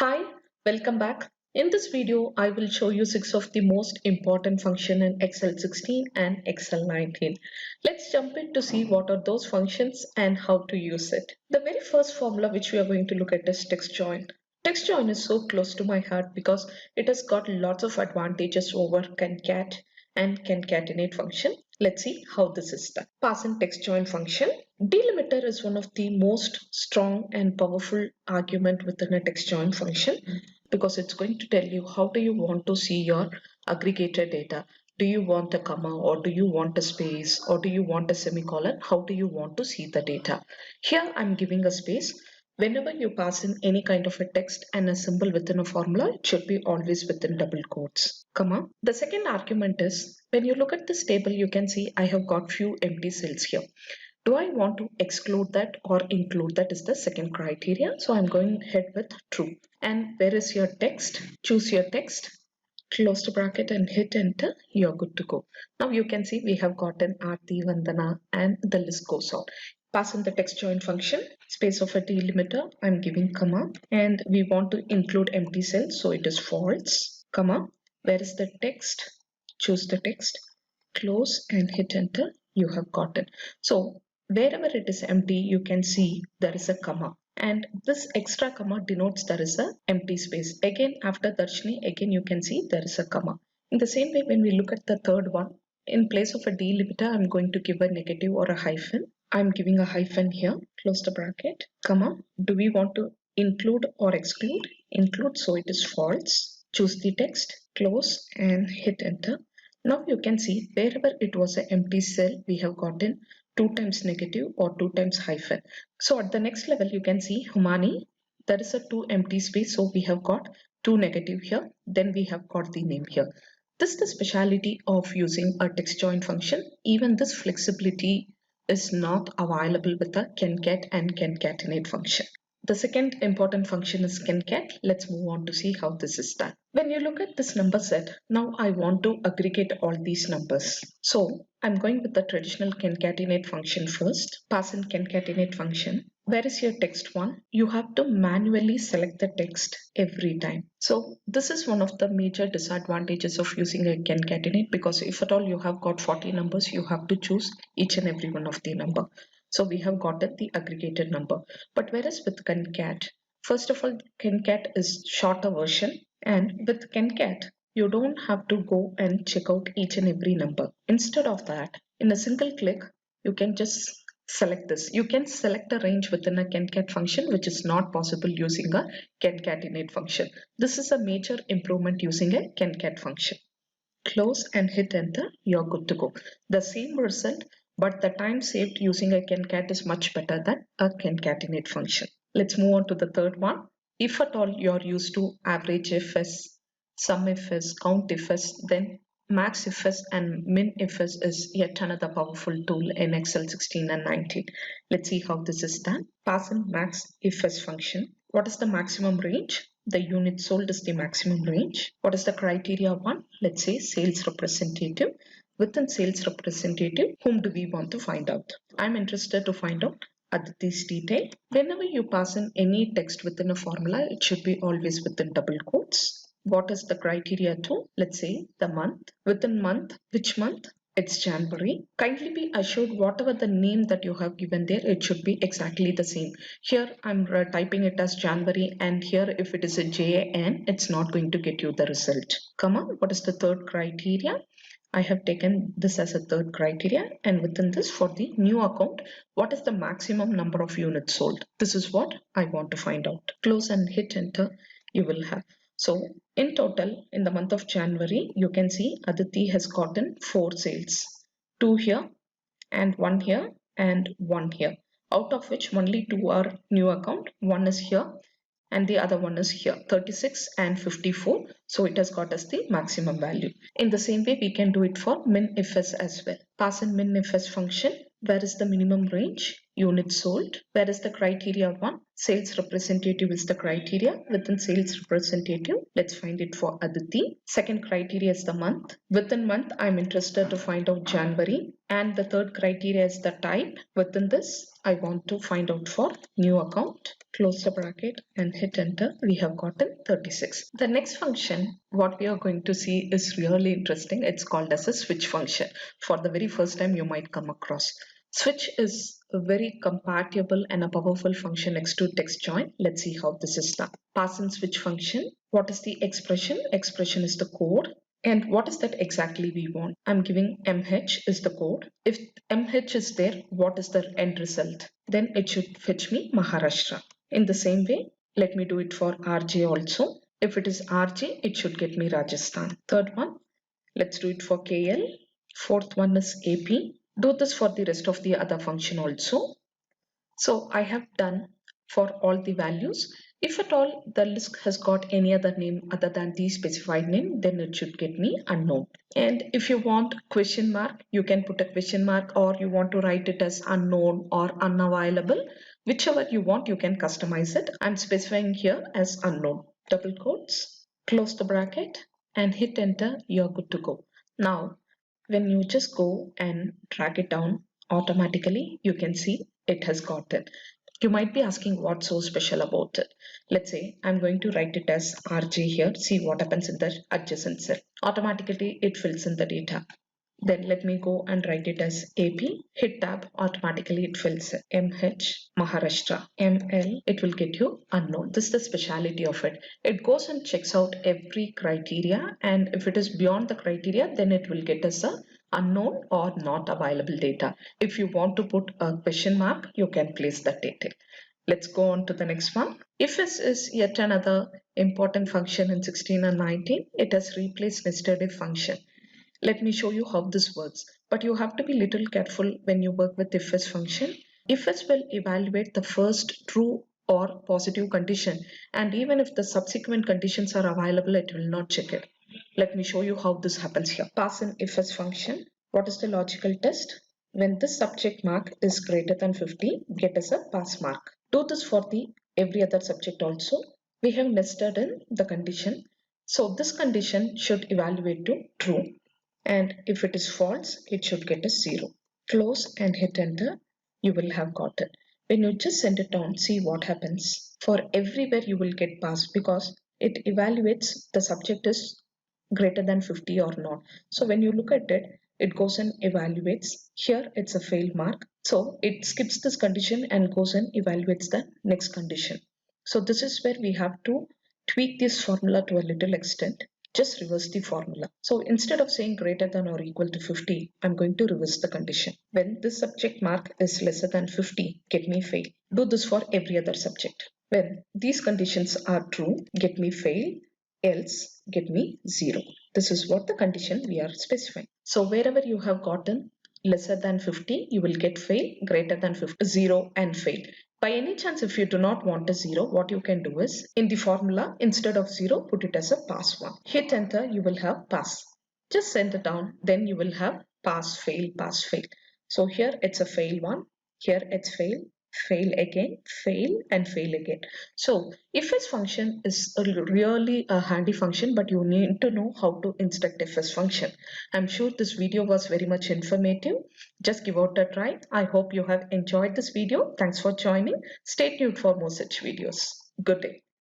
Hi, welcome back. In this video, I will show you 6 of the most important function in Excel 16 and Excel 19. Let's jump in to see what are those functions and how to use it. The very first formula which we are going to look at is text join. Text join is so close to my heart because it has got lots of advantages over concat and concatenate function. Let's see how this is done. Pass in text join function. Delimiter is one of the most strong and powerful argument within a text join function because it's going to tell you how do you want to see your aggregated data. Do you want a comma or do you want a space or do you want a semicolon? How do you want to see the data? Here I'm giving a space. Whenever you pass in any kind of a text and a symbol within a formula, it should be always within double quotes, comma. The second argument is when you look at this table, you can see I have got few empty cells here. Do I want to exclude that or include that is the second criteria. So I'm going ahead with true. And where is your text? Choose your text, close the bracket and hit enter. You're good to go. Now you can see we have gotten Aarti, Vandana and the list goes on. Pass in the text join function, space of a delimiter, I'm giving comma, and we want to include empty cells, so it is false, comma. Where is the text? Choose the text, close and hit enter. You have gotten. So wherever it is empty, you can see there is a comma. And this extra comma denotes there is a empty space. Again, after Darshini, again you can see there is a comma. In the same way, when we look at the third one, in place of a delimiter, I'm going to give a negative or a hyphen. I'm giving a hyphen here, close the bracket, comma. Do we want to include or exclude? Include, so it is false. Choose the text, close and hit enter. Now you can see wherever it was an empty cell, we have gotten 2 times negative or 2 times hyphen. So at the next level, you can see Humani, there is a 2 empty space. So we have got 2 negative here. Then we have got the name here. This is the speciality of using a text join function. Even this flexibility is not available with the concat and concatenate function. The second important function is concat. Let's move on to see how this is done. When you look at this number set, now I want to aggregate all these numbers. So I'm going with the traditional concatenate function first. Pass in concatenate function. Where is your text one? You have to manually select the text every time. So this is one of the major disadvantages of using a concatenate, because if at all you have got 40 numbers, you have to choose each and every one of the number. So we have gotten the aggregated number. But whereas with concat, first of all, concat is shorter version, and with concat, you don't have to go and check out each and every number. Instead of that, in a single click, you can just select this. You can select a range within a concat function, which is not possible using a concatenate function. This is a major improvement using a concat function. Close and hit enter. You're good to go. The same result, but the time saved using a concat is much better than a concatenate function. Let's move on to the third one. If at all you're used to average ifs, sum ifs, count ifs, then max ifs and min ifs is yet another powerful tool in Excel 16 and 19. Let's see how this is done. Pass in max ifs function. What is the maximum range? The unit sold is the maximum range. What is the criteria one? Let's say sales representative. Within sales representative, whom do we want to find out? I'm interested to find out Aditi's detail. Whenever you pass in any text within a formula, it should be always within double quotes. What is the criteria two? Let's say the month. Within month, which month? It's January. Kindly be assured whatever the name that you have given there, it should be exactly the same. Here I'm typing it as January, and here if it is a JN, it's not going to get you the result. Come on, what is the third criteria? I have taken this as a third criteria, and within this, for the new account, what is the maximum number of units sold? This is what I want to find out. Close and hit enter, you will have. So in total, in the month of January, you can see Aditi has gotten 4 sales, 2 here and 1 here and 1 here, out of which only 2 are new account, 1 is here and the other one is here, 36 and 54. So it has got us the maximum value. In the same way, we can do it for min ifs as well. Pass in min ifs function. Where is the minimum range? units sold. Where is the criteria 1? Sales representative is the criteria. Within sales representative, let's find it for Aditi. Second criteria is the month. Within month, I'm interested to find out January. And the third criteria is the type. Within this, I want to find out for new account. Close the bracket and hit enter. We have gotten 36. The next function, what we are going to see is really interesting. It's called as a switch function. For the very first time you might come across. Switch is a very compatible and a powerful function next to text join. Let's see how this is done. Pass in switch function. What is the expression? Expression is the code. And what is that exactly we want? I'm giving MH is the code. If MH is there, what is the end result? Then it should fetch me Maharashtra. In the same way, let me do it for RJ also. If it is RJ, it should get me Rajasthan. Third one, let's do it for KL. Fourth one is AP. Do this for the rest of the other function also. So I have done for all the values. If at all the list has got any other name other than the specified name, then it should get me unknown. And if you want question mark, you can put a question mark, or you want to write it as unknown or unavailable. Whichever you want, you can customize it. I'm specifying here as unknown. Double quotes, close the bracket and hit enter. You're good to go. Now, when you just go and drag it down, automatically you can see it has got it. You might be asking what's so special about it. Let's say I'm going to write it as RJ here. See what happens in the adjacent cell. Automatically it fills in the data. Then let me go and write it as AP. Hit tab, automatically it fills it. MH, Maharashtra, ML, it will get you unknown. This is the speciality of it. It goes and checks out every criteria, and if it is beyond the criteria, then it will get us a unknown or not available data. If you want to put a question mark, you can place that data. Let's go on to the next one. If is yet another important function in 16 and 19. It has replaced nested if function. Let me show you how this works, but you have to be little careful when you work with if-else function. If-else will evaluate the first true or positive condition, and even if the subsequent conditions are available, it will not check it. Let me show you how this happens here. Pass in if-else function. What is the logical test? When this subject mark is greater than 50, get us a pass mark. Do this for the every other subject also. We have nested in the condition. So this condition should evaluate to true. And if it is false, it should get a 0. Close and hit enter. You will have got it. When you just send it down, see what happens. For everywhere you will get pass because it evaluates the subject is greater than 50 or not. So when you look at it, it goes and evaluates. Here it's a fail mark. So it skips this condition and goes and evaluates the next condition. So this is where we have to tweak this formula to a little extent. Just reverse the formula. So instead of saying greater than or equal to 50, I'm going to reverse the condition. When this subject mark is lesser than 50, get me fail. Do this for every other subject. When these conditions are true, get me fail, else get me 0. This is what the condition we are specifying. So wherever you have gotten lesser than 50, you will get fail, greater than 50, 0 and fail. By any chance, if you do not want a 0, what you can do is, in the formula, instead of 0, put it as a pass 1. Hit enter, you will have pass. Just send it down, then you will have pass, fail, pass, fail. So here it's a fail 1, here it's fail, fail again, fail and fail again. So if-else function is really a handy function, but you need to know how to instruct if-else function. I'm sure this video was very much informative. Just give out a try. I hope you have enjoyed this video. Thanks for joining. Stay tuned for more such videos. Good day.